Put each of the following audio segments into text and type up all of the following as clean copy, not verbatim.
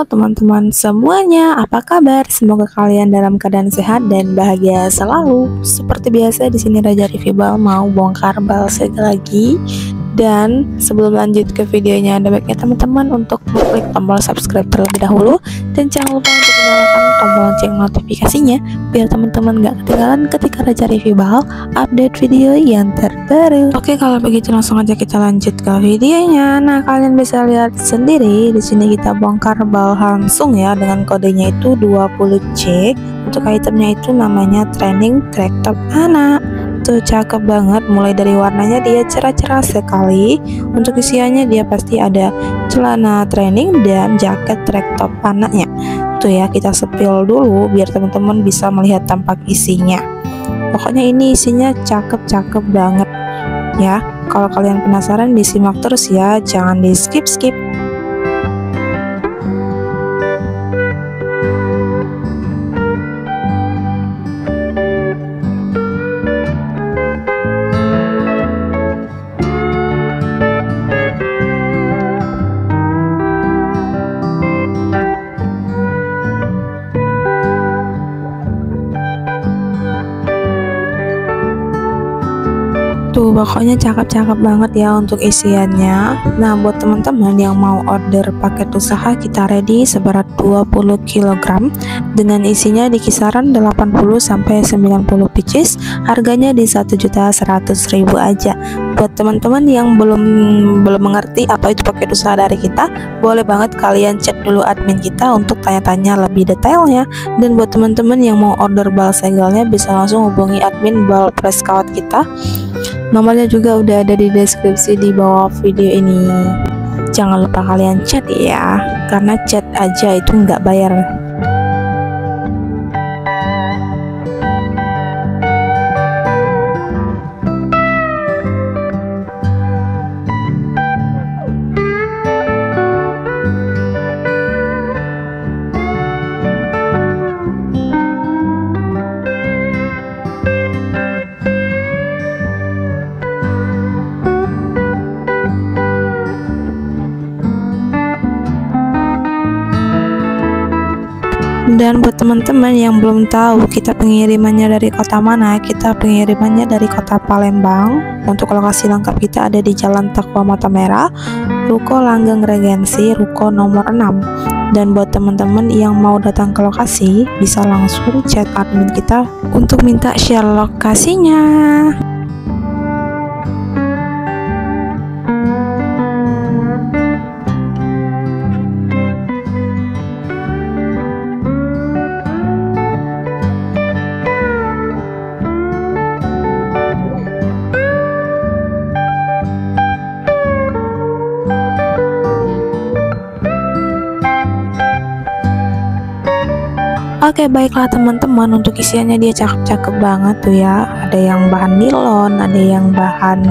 Halo teman-teman semuanya, apa kabar? Semoga kalian dalam keadaan sehat dan bahagia selalu. Seperti biasa di sini Raja Review Bal mau bongkar bal segala lagi. Dan sebelum lanjut ke videonya, ada baiknya teman-teman untuk klik tombol subscribe terlebih dahulu dan jangan lupa untuk menyalakan tombol lonceng notifikasinya biar teman-teman gak ketinggalan ketika Raja Review Bal update video yang terbaru. Oke, kalau begitu langsung aja kita lanjut ke videonya. Nah, kalian bisa lihat sendiri di sini kita bongkar bal langsung ya, dengan kodenya itu 20C. Untuk itemnya itu namanya training track top anak. Tuh cakep banget, mulai dari warnanya dia cerah-cerah sekali. Untuk isiannya dia pasti ada celana training dan jaket track top anaknya. Tuh ya, kita sepil dulu biar teman-teman bisa melihat tampak isinya. Pokoknya ini isinya cakep-cakep banget ya. Kalau kalian penasaran disimak terus ya, jangan di skip-skip. Tuh pokoknya cakep-cakep banget ya untuk isiannya. Nah, buat teman-teman yang mau order paket usaha, kita ready seberat 20 kg dengan isinya di kisaran 80 sampai 90 pieces. Harganya di 1.100.000 aja. Buat teman-teman yang belum mengerti apa itu paket usaha dari kita, boleh banget kalian cek dulu admin kita untuk tanya-tanya lebih detailnya. Dan buat teman-teman yang mau order bal segelnya, bisa langsung hubungi admin bal press scout kita. Nomornya juga udah ada di deskripsi di bawah video ini. Jangan lupa kalian chat ya, karena chat aja itu nggak bayar. Dan buat teman-teman yang belum tahu kita pengirimannya dari kota mana, kita pengirimannya dari kota Palembang. Untuk lokasi lengkap kita ada di Jalan Takwa Mata Merah, Ruko Langgeng Regensi, Ruko nomor 6. Dan buat teman-teman yang mau datang ke lokasi, bisa langsung chat admin kita untuk minta share lokasinya. Oke, baiklah teman-teman, untuk isiannya dia cakep-cakep banget tuh ya. Ada yang bahan nilon, ada yang bahan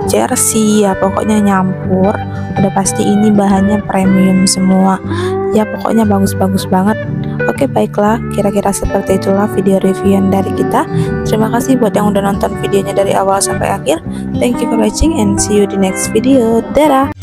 jersey ya, pokoknya nyampur. Udah pasti ini bahannya premium semua ya, pokoknya bagus-bagus banget. Oke, baiklah, kira-kira seperti itulah video reviewan dari kita. Terima kasih buat yang udah nonton videonya dari awal sampai akhir. Thank you for watching and see you di next video. Dadah.